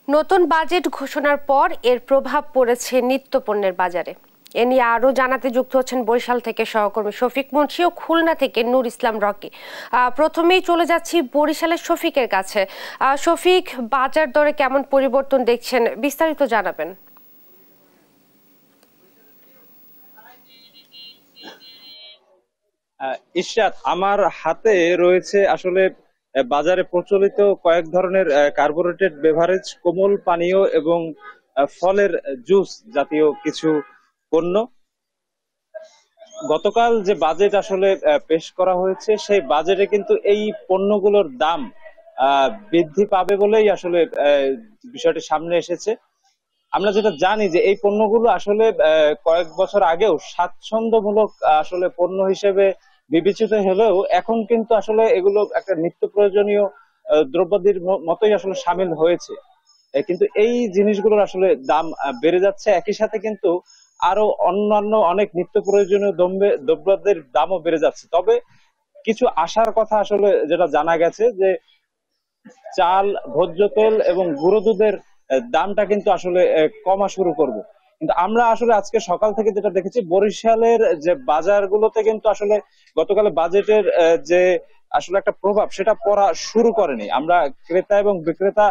নতুন বাজেট ঘোষণার পর এর প্রভাব পড়েছে নিত্যপণ্যের বাজারে। এ নিয়ে আরো জানাতে যুক্ত হচ্ছেন বরিশাল থেকে সহকর্মী শফিক মুন্সি ও খুলনা থেকে নূর ইসলাম রকি। প্রথমেই চলে যাচ্ছি বরিশালের শফিকের কাছে। শফিক, বাজার দরে কেমন পরিবর্তন দেখছেন, বিস্তারিত জানাবেন। ইশরাত, আমার হাতে রয়েছে আসলে বাজারে প্রচলিত কয়েক ধরনের কার্বোরেটেড বেভারেজ, কোমল পানীয় এবং ফলের জুস জাতীয় কিছু পণ্য। গতকাল যে বাজেট আসলে পেশ করা হয়েছে, সেই বাজেটে কিন্তু এই পণ্যগুলোর দাম বৃদ্ধি পাবে বলেই আসলে বিষয়টি সামনে এসেছে। আমরা যেটা জানি যে এই পণ্যগুলো আসলে কয়েক বছর আগেও স্বাচ্ছন্দ্যমূলক আসলে পণ্য হিসেবে বিবেচিত হলেও এখন কিন্তু আসলে এগুলো একটা নিত্য প্রয়োজনীয় দ্রব্যাদির মতোই আসলে সামিল হয়েছে। কিন্তু এই জিনিসগুলোর আসলে দাম বেড়ে যাচ্ছে, একই সাথে কিন্তু আরো অন্যান্য অনেক নিত্য প্রয়োজনীয় দ্রব্যের দামও বেড়ে যাচ্ছে। তবে কিছু আশার কথা আসলে যেটা জানা গেছে যে চাল, ভোজ্য তেল এবং গুঁড়ো দুধের দামটা কিন্তু আসলে কমা শুরু করবে। কিন্তু আমরা আসলে আজকে সকাল থেকে যেটা দেখেছি, বরিশালের যে বাজারগুলোতে কিন্তু আসলে গতকাল বাজেটের যে আসলে একটা প্রভাব সেটা পড়া শুরু করেনি। আমরা ক্রেতা এবং বিক্রেতা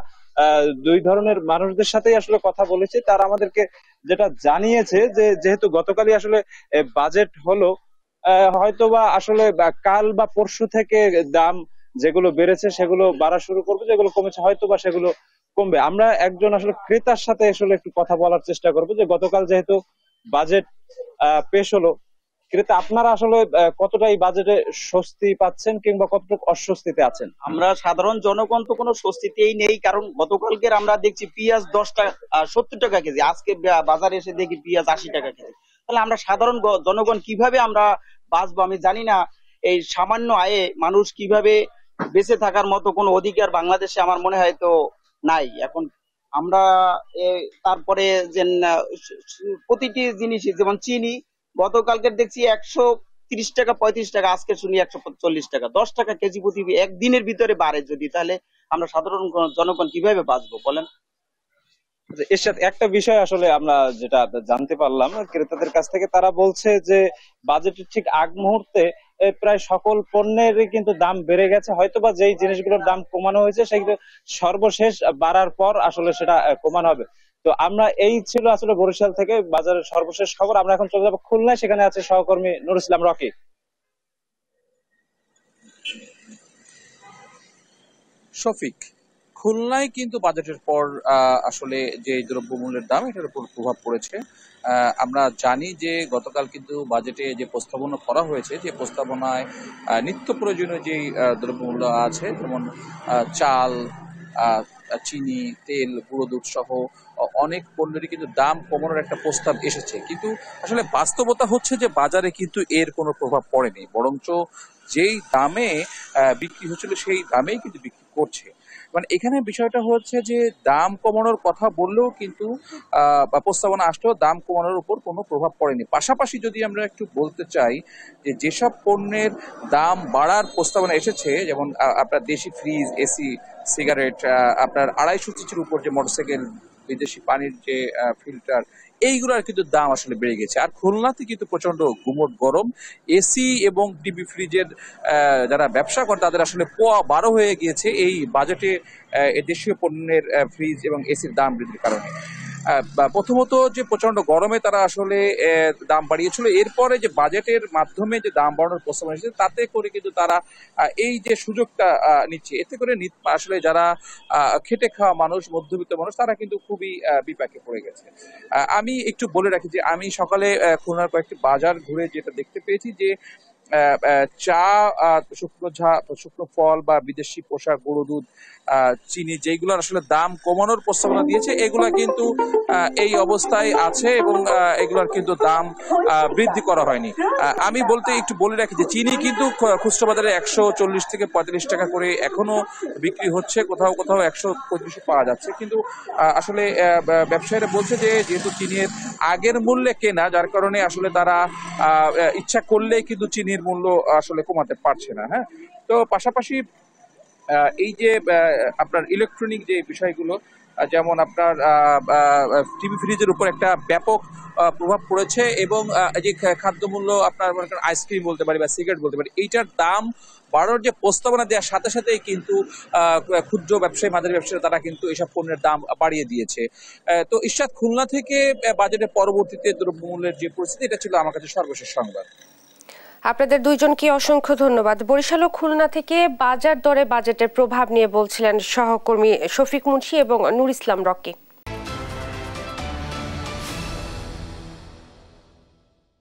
দুই ধরনের মানুষদের সাথেই আসলে কথা বলেছি। তারা আমাদেরকে যেটা জানিয়েছে যে যেহেতু গতকালই আসলে বাজেট হলো, হয়তোবা আসলে কাল বা পরশু থেকে দাম যেগুলো বেড়েছে সেগুলো বাড়া শুরু করবে, যেগুলো কমেছে হয়তোবা সেগুলো কমবে। আমরা একজন আসলে ক্রেতার সাথে আসলে একটু কথা বলার চেষ্টা করবো যে গতকাল যেহেতু বাজেট পেশ হলো, ক্রেতা আপনারা আসলে কতটা এই বাজেটে স্বস্তি পাচ্ছেন কিংবা কতটুকু অস্বস্তিতে আছেন? আমরা সাধারণ জনগণ তো কোনো স্বস্তিতেই নেই, কারণ গতকালকের আমরা দেখছি পেঁয়াজ 10 টাকা 70 টাকা কেজি, আজকে বাজারে এসে দেখি পেঁয়াজ 80 টাকা কেজি। তাহলে আমরা সাধারণ জনগণ কিভাবে আমরা বাঁচবো আমি জানি না। এই সামান্য আয়ে মানুষ কিভাবে বেঁচে থাকার মতো কোনো অধিকার বাংলাদেশে আমার মনে হয় তো নাই এখন। আমরা তারপরে যে প্রতিটি জিনিস যেমন চিনি, গতকালকে দেখছি 130 টাকা 35 টাকা, আজকে শুনি 140 টাকা। 10 টাকা কেজি প্রতি একদিনের ভিতরে বাড়ে যদি, তাহলে আমরা সাধারণ জনগণ কিভাবে বাঁচবো বলেন? এর সাথে একটা বিষয় আসলে আমরা যেটা জানতে পারলাম ক্রেতাদের কাছ থেকে, তারা বলছে যে বাজেটের ঠিক আগ মুহূর্তে প্রায় সকল পণ্যের কিন্তু দাম বেড়ে গেছে। হয়তোবা যেই জিনিসগুলোর দাম কমানো হয়েছে সেগুলো সর্বশেষ বাড়ার পর আসলে সেটা কমানো হবে। তো আমরা এই ছিল আসলে বরিশাল থেকে বাজারের সর্বশেষ খবর। আমরা এখন চলে যাবো খুলনায়, সেখানে আছে সহকর্মী নুর ইসলাম রকি। শফিক, খুলনায় কিন্তু বাজেটের পর আসলে যে দ্রব্যমূল্যের দাম এটার উপর প্রভাব পড়েছে। আমরা জানি যে গতকাল কিন্তু বাজেটে যে প্রস্তাবনা করা হয়েছে, যে প্রস্তাবনায় নিত্য প্রয়োজনীয় যেই দ্রব্যমূল্য আছে, যেমন চাল, চিনি, তেল, গুঁড়ো দুধ সহ অনেক পণ্যেরই কিন্তু দাম কমানোর একটা প্রস্তাব এসেছে। কিন্তু আসলে বাস্তবতা হচ্ছে যে বাজারে কিন্তু এর কোনো প্রভাব পড়েনি, বরঞ্চ যেই দামে বিক্রি হচ্ছিল সেই দামেই কিন্তু বিক্রি করছে। মানে এখানে বিষয়টা হচ্ছে যে দাম কমানোর কথা বললেও কিন্তু বা প্রস্তাবনা আসলেও দাম কমানোর উপর কোনো প্রভাব পড়েনি। পাশাপাশি যদি আমরা একটু বলতে চাই যে যেসব পণ্যের দাম বাড়ার প্রস্তাবনা এসেছে, যেমন আপনার দেশি ফ্রিজ, এসি, সিগারেট, আপনার 250 সিসির উপর যে মোটরসাইকেল, বিদেশি পানির যে ফিল্টার, এইগুলোর কিন্তু দাম আসলে বেড়ে গেছে। আর খুলনাতে কিন্তু প্রচন্ড গুমোট গরম, এসি এবং টিভি ফ্রিজের যারা ব্যবসা করে তাদের আসলে পোয়া 12 হয়ে গিয়েছে এই বাজেটে দেশীয় পণ্যের ফ্রিজ এবং এসির দাম বৃদ্ধির কারণে। প্রথমত যে প্রচন্ড গরমে তারা আসলে দাম বাড়িয়েছিল, এরপরে যে বাজেটের মাধ্যমে যে দাম বাড়ানোর প্রস্তাবনা এসেছে তাতে করে কিন্তু তারা এই যে সুযোগটা নিচ্ছে, এতে করে আসলে যারা খেটে খাওয়া মানুষ, মধ্যবিত্ত মানুষ, তারা কিন্তু খুবই বিপাকে পড়ে গেছে। আমি একটু বলে রাখি যে আমি সকালে খুলনার কয়েকটি বাজার ঘুরে যেটা দেখতে পেয়েছি যে চা, শুকনো ফল বা বিদেশি পোশাক, গুঁড়ো দুধ, চিনি, যেগুলোর আসলে দাম কমানোর প্রস্তাবনা দিয়েছে, এগুলা কিন্তু এই অবস্থায় আছে এবং এগুলোর কিন্তু দাম বৃদ্ধি করা হয়নি। আমি একটু বলে রাখি যে চিনি কিন্তু খুচরা বাজারে 140 থেকে 45 টাকা করে এখনো বিক্রি হচ্ছে, কোথাও কোথাও 135 পাওয়া যাচ্ছে। কিন্তু আসলে ব্যবসায়ীরা বলছে যে যেহেতু চিনির আগের মূল্যে কেনা, যার কারণে আসলে তারা ইচ্ছা করলেই কিন্তু চিনির মূল্য আসলে কমাতে পারছে না। হ্যাঁ, তো পাশাপাশি এই যে আপনার ইলেকট্রনিক যে বিষয়গুলো, যেমন আপনার টিভি ফ্রিজের উপর একটা ব্যাপক প্রভাব পড়েছে, এবং যে খাদ্যমূল্য আপনার মনে করেন আইসক্রিম বলতে পারি বা সিগারেট বলতে পারি, এইটার দাম বাড়ানোর যে প্রস্তাবনা দেওয়ার সাথে সাথেই কিন্তু ক্ষুদ্র ব্যবসায়ী, মাঝারি ব্যবসায়ী তারা কিন্তু এসব পণ্যের দাম বাড়িয়ে দিয়েছে। তো ইরশাদ, খুলনা থেকে বাজেটের পরবর্তীতে দ্রব্যমূল্যের যে পরিস্থিতি, এটা ছিল আমার কাছে সর্বশেষ সংবাদ। আপনাদের দুইজনকে অসংখ্য ধন্যবাদ। বরিশাল ও খুলনা থেকে বাজার দরে বাজেটের প্রভাব নিয়ে বলছিলেন সহকর্মী শফিক মুন্সি এবং নূর ইসলাম রকি।